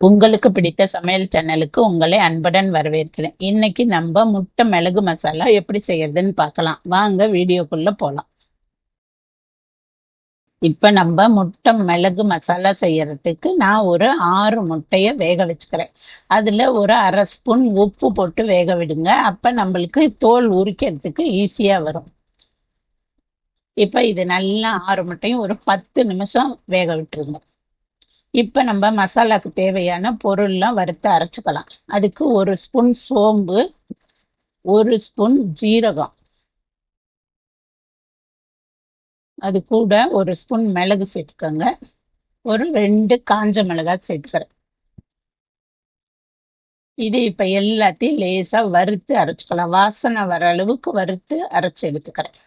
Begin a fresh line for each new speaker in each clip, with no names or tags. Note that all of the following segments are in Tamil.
உங்களுக்கு பிடித்த சமையல் சேனலுக்கு உங்களை அன்புடன் வரவேற்கிறேன். இன்னைக்கு நம்ம முட்டை மிளகு மசாலா எப்படி செய்யறதுன்னு பார்க்கலாம். வாங்க வீடியோக்குள்ள போலாம். இப்ப நம்ம முட்டை மிளகு மசாலா செய்யறதுக்கு நான் ஒரு 6 முட்டைய வேக வச்சுக்கிறேன். அதுல ஒரு 1/2 ஸ்பூன் உப்பு போட்டு வேக விடுங்க. அப்ப நம்மளுக்கு தோல் உரிக்கிறதுக்கு ஈஸியா வரும். இப்ப இது நல்லா 6 முட்டையும் ஒரு 10 நிமிஷம் வேக விட்டுருங்க. இப்ப நம்ம மசாலாக்கு தேவையான பொருள்லாம் வறுத்து அரைச்சுக்கலாம். அதுக்கு 1 ஸ்பூன் சோம்பு, 1 ஸ்பூன் ஜீரகம், அது கூட 1 ஸ்பூன் மிளகு சேர்த்துக்கோங்க. ஒரு 2 காஞ்ச மிளகாய் சேர்த்துக்கிறேன். இது இப்ப எல்லாத்தையும் லேசா வறுத்து அரைச்சுக்கலாம். வாசனை வர அளவுக்கு வறுத்து அரைச்சு எடுத்துக்கிறேன்.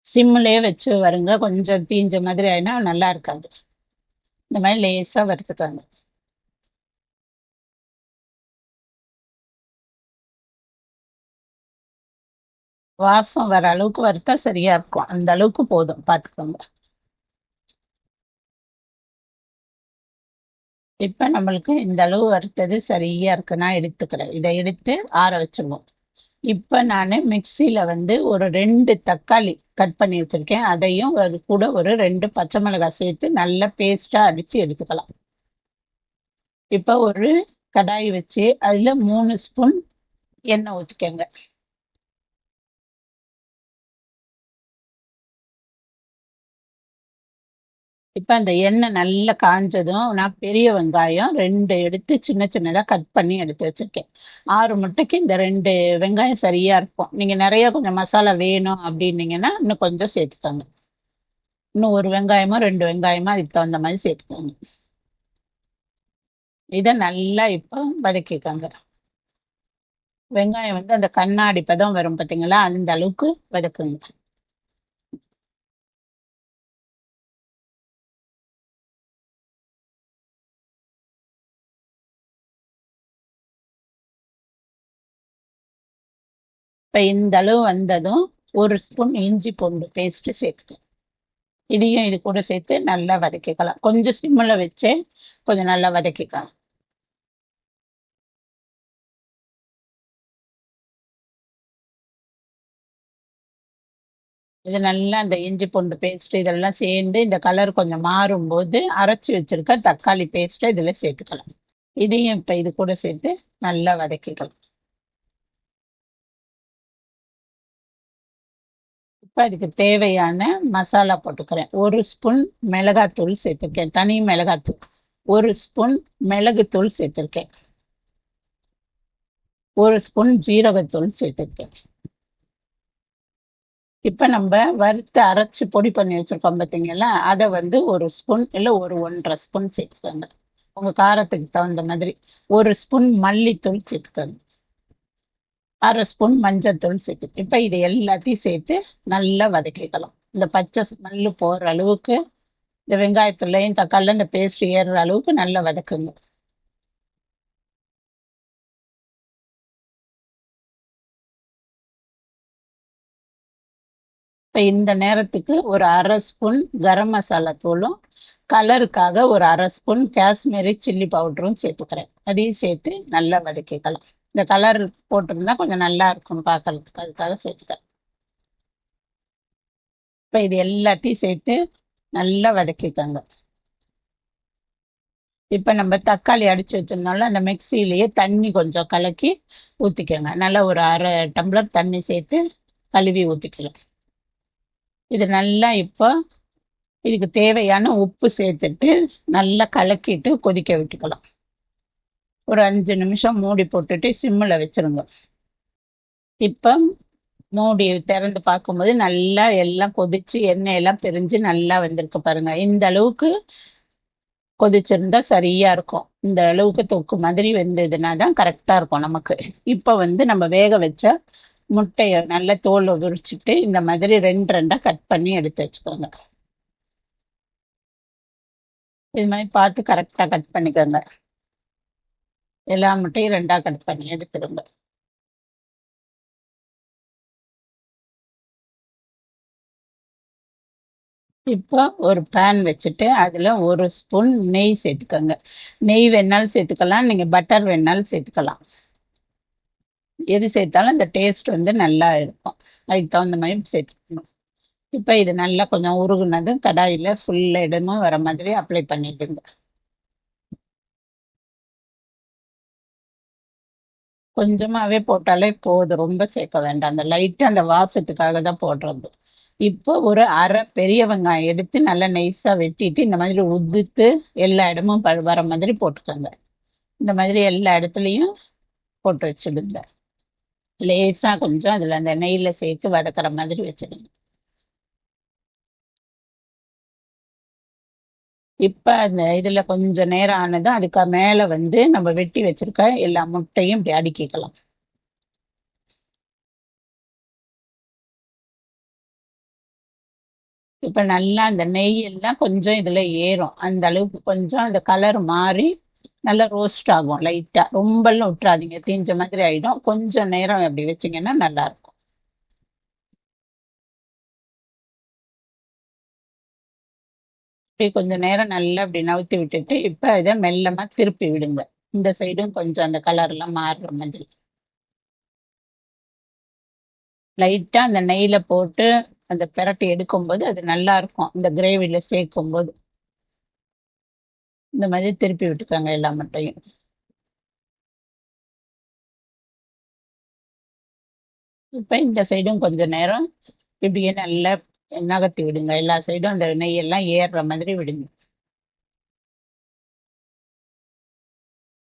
சிம்மிலே வச்சு வருங்க. கொஞ்சம் தீஞ்ச மாதிரி ஆயினா நல்லா இருக்காது. இந்த மாதிரி லேசா வறுத்துக்கோங்க. வாசம் வர அளவுக்கு வறுத்தா சரியா இருக்கும். அந்த அளவுக்கு போதும், பார்த்துக்கோங்க. இப்ப நம்மளுக்கு இந்த அளவு வறுத்தது சரியா இருக்கு. நான் எடுத்துக்கிறேன். இதை எடுத்து ஆற வச்சிருவோம். இப்ப நான் மிக்சியில வந்து ஒரு 2 தக்காளி கட் பண்ணி வச்சிருக்கேன். அதையும் அது கூட ஒரு 2 பச்சை மிளகாய் சேர்த்து நல்லா பேஸ்டா அடிச்சு எடுத்துக்கலாம். இப்ப ஒரு கடாய் வச்சு அதுல 3 ஸ்பூன் எண்ணெய் ஊற்றிக்கோங்க. இப்ப அந்த எண்ணெய் நல்லா காஞ்சதும் நான் பெரிய வெங்காயம் 2 எடுத்து சின்ன சின்னதா கட் பண்ணி எடுத்து வச்சிருக்கேன். 6 முட்டைக்கு இந்த 2 வெங்காயம் சரியா இருக்கும். நீங்க நிறைய கொஞ்சம் மசாலா வேணும் அப்படின்னீங்கன்னா இன்னும் கொஞ்சம் சேர்த்துக்கோங்க. இன்னும் ஒரு வெங்காயமோ 2 வெங்காயமோ அதுக்கு தகுந்த மாதிரி சேர்த்துக்கோங்க. இதை நல்லா இப்போ வதக்கிக்கோங்க. வெங்காயம் வந்து அந்த கண்ணாடி பதம் வரும் பார்த்தீங்களா, அந்த அளவுக்கு வதக்குங்க. இப்ப இந்த அளவு வந்ததும் 1 ஸ்பூன் இஞ்சி பூண்டு பேஸ்ட் சேர்த்துக்கலாம். இதையும் இது கூட சேர்த்து நல்லா வதக்கிக்கலாம். கொஞ்சம் சிம்மில் வச்சு கொஞ்சம் நல்லா வதக்கிக்கலாம். இது நல்லா இந்த இஞ்சி பூண்டு பேஸ்ட் இதெல்லாம் சேர்ந்து இந்த கலர் கொஞ்சம் மாறும்போது அரைச்சி வச்சிருக்க தக்காளி பேஸ்ட்டை இதில் சேர்த்துக்கலாம். இதையும் இப்போ இது கூட சேர்த்து நல்லா வதக்கிக்கலாம். இப்போ அதுக்கு தேவையான மசாலா போட்டுக்கிறேன். 1 ஸ்பூன் மிளகாத்தூள் சேர்த்துருக்கேன், தனி மிளகாத்தூள். 1 ஸ்பூன் மிளகுத்தூள் சேர்த்துருக்கேன். 1 ஸ்பூன் ஜீரகத்தூள் சேர்த்துருக்கேன். இப்ப நம்ம வறுத்து அரைச்சு பொடி பண்ணி வச்சிருக்கோம் பார்த்தீங்களா, அதை வந்து 1 ஸ்பூன் இல்லை ஒரு 1.5 ஸ்பூன் சேர்த்துக்கோங்க. உங்க காரத்துக்கு தகுந்த மாதிரி. 1 ஸ்பூன் மல்லித்தூள் சேர்த்துக்கோங்க. 1/2 ஸ்பூன் மஞ்சத்தூள் சேர்த்து இப்ப இது எல்லாத்தையும் சேர்த்து நல்லா வதக்கிக்கலாம். இந்த பச்சை ஸ்மெல்லு போற அளவுக்கு இந்த வெங்காயத்துலையும் தக்காளில இந்த பேஸ்ட் ஏறுற அளவுக்கு நல்லா வதக்குங்க. இப்ப இந்த நேரத்துக்கு ஒரு 1/2 ஸ்பூன் கரம் மசாலா தூளும் கலருக்காக ஒரு 1/2 ஸ்பூன் காஷ்மீரி சில்லி பவுடரும் சேர்த்துக்கிறேன். அதையும் சேர்த்து நல்லா வதக்கிக்கலாம். இந்த கலர் போட்டிருந்தா கொஞ்சம் நல்லா இருக்கும் பார்க்கறதுக்கு, அதுக்காக சேர்த்துக்கிறேன். இப்ப இது எல்லாத்தையும் சேர்த்து நல்லா வதக்கிக்கோங்க. இப்ப நம்ம தக்காளி அடிச்சு வச்சிருந்தோம்ல, அந்த மிக்சியிலேயே தண்ணி கொஞ்சம் கலக்கி ஊத்திக்கோங்க. நல்லா ஒரு 1/2 டம்ளர் தண்ணி சேர்த்து கழுவி ஊத்திக்கலாம். இது நல்லா இப்போ இதுக்கு தேவையான உப்பு சேர்த்துட்டு நல்லா கலக்கிட்டு கொதிக்க விட்டுக்கலாம். ஒரு 5 நிமிஷம் மூடி போட்டுட்டு சிம்மில் வச்சிருங்க. இப்போ மூடி திறந்து பார்க்கும்போது நல்லா எல்லாம் கொதிச்சு எண்ணெய் எல்லாம் பிரிஞ்சு நல்லா வந்திருக்கு பாருங்க. இந்த அளவுக்கு கொதிச்சிருந்தா சரியா இருக்கும். இந்த அளவுக்கு தொக்கு மாதிரி வெந்ததுன்னா தான் கரெக்டா இருக்கும் நமக்கு. இப்ப வந்து நம்ம வேக வச்ச முட்டைய நல்லா தோலை உரிச்சிட்டு இந்த மாதிரி 2 2 கட் பண்ணி எடுத்து வச்சுக்கோங்க. இது மாதிரி பார்த்து கரெக்டா கட் பண்ணிக்கோங்க. எல்லா முட்டையும் 2 கட் பண்ணி எடுத்துருங்க. இப்போ ஒரு பேன் வச்சுட்டு அதில் ஒரு ஸ்பூன் நெய் சேர்த்துக்கோங்க. நெய் வேணாலும் சேர்த்துக்கலாம், நீங்கள் பட்டர் வேணாலும் சேர்த்துக்கலாம். எது சேர்த்தாலும் அந்த டேஸ்ட் வந்து நல்லா இருக்கும். அதுக்கு தகுந்த மாதிரி சேர்த்துக்கணும். இப்போ இது நல்லா கொஞ்சம் உருகுனதும் கடாயில் ஃபுல் இடமும் வர மாதிரி அப்ளை பண்ணிடுங்க. கொஞ்சமாவே போட்டாலே போதும், ரொம்ப சேர்க்க வேண்டாம். அந்த லைட்டா அந்த வாசத்துக்காக தான் போடுறது. இப்போ ஒரு அரை பெரிய வெங்காயம் எடுத்து நல்லா நைஸா வெட்டிட்டு இந்த மாதிரி உதுத்து எல்லா இடமும் வர மாதிரி போட்டுக்கோங்க. இந்த மாதிரி எல்லா இடத்துலையும் போட்டு வச்சுடுங்க. லேசா கொஞ்சம் அதுல அந்த நெய்ல சேர்த்து வதக்குற மாதிரி வச்சிடுங்க. இப்ப அந்த இதுல கொஞ்சம் நேரம் ஆனதும் அதுக்கு மேல வந்து நம்ம வெட்டி வச்சிருக்க எல்லா முட்டையும் இப்படி அடுக்கிக்கலாம். இப்ப நல்லா அந்த நெய் எல்லாம் கொஞ்சம் இதுல ஏறும். அந்த அளவுக்கு கொஞ்சம் அந்த கலர் மாறி நல்லா ரோஸ்ட் ஆகும் லைட்டா. ரொம்பலாம் விட்டுறாதீங்க, தீஞ்ச மாதிரி ஆயிடும். கொஞ்சம் நேரம் அப்படி வச்சீங்கன்னா நல்லா இருக்கும். இப்படி கொஞ்ச நேரம் நல்லா அப்படி நவுத்தி விட்டுட்டு இப்ப இதை மெல்லமா திருப்பி விடுங்க. இந்த சைடும் கொஞ்சம் அந்த கலர் எல்லாம் மாறுற மாதிரி லைட்டா அந்த நெய்ல போட்டு அந்த பிரட்டி எடுக்கும்போது அது நல்லா இருக்கும். இந்த கிரேவில சேர்க்கும் போது இந்த மாதிரி திருப்பி விட்டுக்கோங்க எல்லா முட்டையும். இப்ப இந்த சைடும் கொஞ்ச நேரம் இப்படியே நல்லா நகர்த்தி விடுங்க. எல்லா சைடும் அந்த நெய்யெல்லாம் ஏறுற மாதிரி விடுங்க.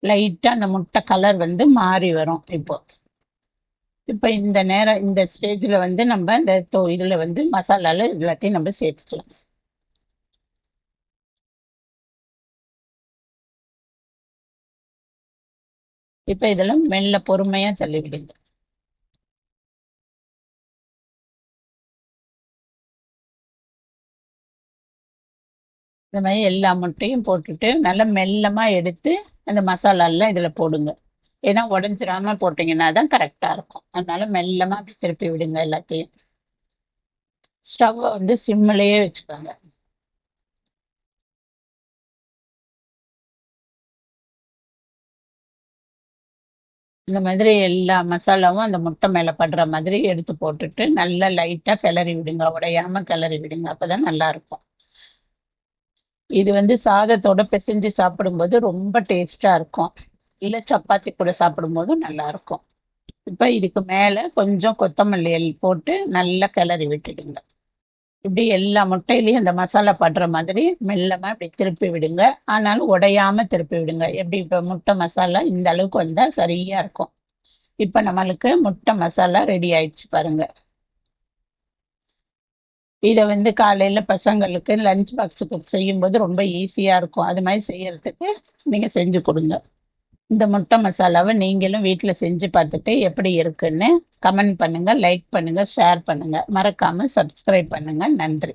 லைட்டா அந்த முட்டை கலர் வந்து மாறி வரும். இப்போ இந்த நேரம் இந்த ஸ்டேஜ்ல வந்து நம்ம இந்த இதுல வந்து மசாலால எல்லாத்தையும் நம்ம சேர்த்துக்கலாம். இப்ப இதெல்லாம் மெல்ல பொறுமையா தள்ளி விடுங்க. இந்த மாதிரி எல்லா முட்டையும் போட்டுட்டு நல்லா மெல்லமா எடுத்து அந்த மசாலா எல்லாம் இதுல போடுங்க. ஏன்னா உடஞ்சிராம போட்டீங்கன்னா தான் கரெக்டா இருக்கும். அதனால மெல்லமா அப்படி திருப்பி விடுங்க எல்லாத்தையும். ஸ்டவ்வை வந்து சிம்மிலேயே வச்சுக்கோங்க. இந்த மாதிரி எல்லா மசாலாவும் அந்த முட்டை மேல படுற மாதிரி எடுத்து போட்டுட்டு நல்லா லைட்டா கிளறி விடுங்க. உடையாம கிளறி விடுங்க, அப்பதான் நல்லா இருக்கும். இது வந்து சாதத்தோட பிசைஞ்சு சாப்பிடும்போது ரொம்ப டேஸ்டா இருக்கும். இல்ல சப்பாத்தி கூட சாப்பிடும்போதும் நல்லா இருக்கும். இப்ப இதுக்கு மேல கொஞ்சம் கொத்தமல்லி போட்டு நல்லா கிளறி விட்டுடுங்க. இப்படி எல்லா முட்டையிலயும் இந்த மசாலா படுற மாதிரி மெல்லமா இப்படி திருப்பி விடுங்க. ஆனாலும் உடையாம திருப்பி விடுங்க. எப்படி இப்ப முட்டை மசாலா இந்த அளவுக்கு வந்தா சரியா இருக்கும். இப்ப நம்மளுக்கு முட்டை மசாலா ரெடி ஆயிடுச்சு பாருங்க. இத வந்து காலையில பசங்களுக்கு லஞ்ச் பாக்ஸுக்கு செய்யும்போது ரொம்ப ஈஸியா இருக்கும். அது மாதிரி செய்யறதுக்கு நீங்க செஞ்சு கொடுங்க. இந்த முட்டை மசாலாவை நீங்களும் வீட்டுல செஞ்சு பார்த்துட்டு எப்படி இருக்குன்னு கமெண்ட் பண்ணுங்க, லைக் பண்ணுங்க, ஷேர் பண்ணுங்க. மறக்காம சப்ஸ்கிரைப் பண்ணுங்க. நன்றி.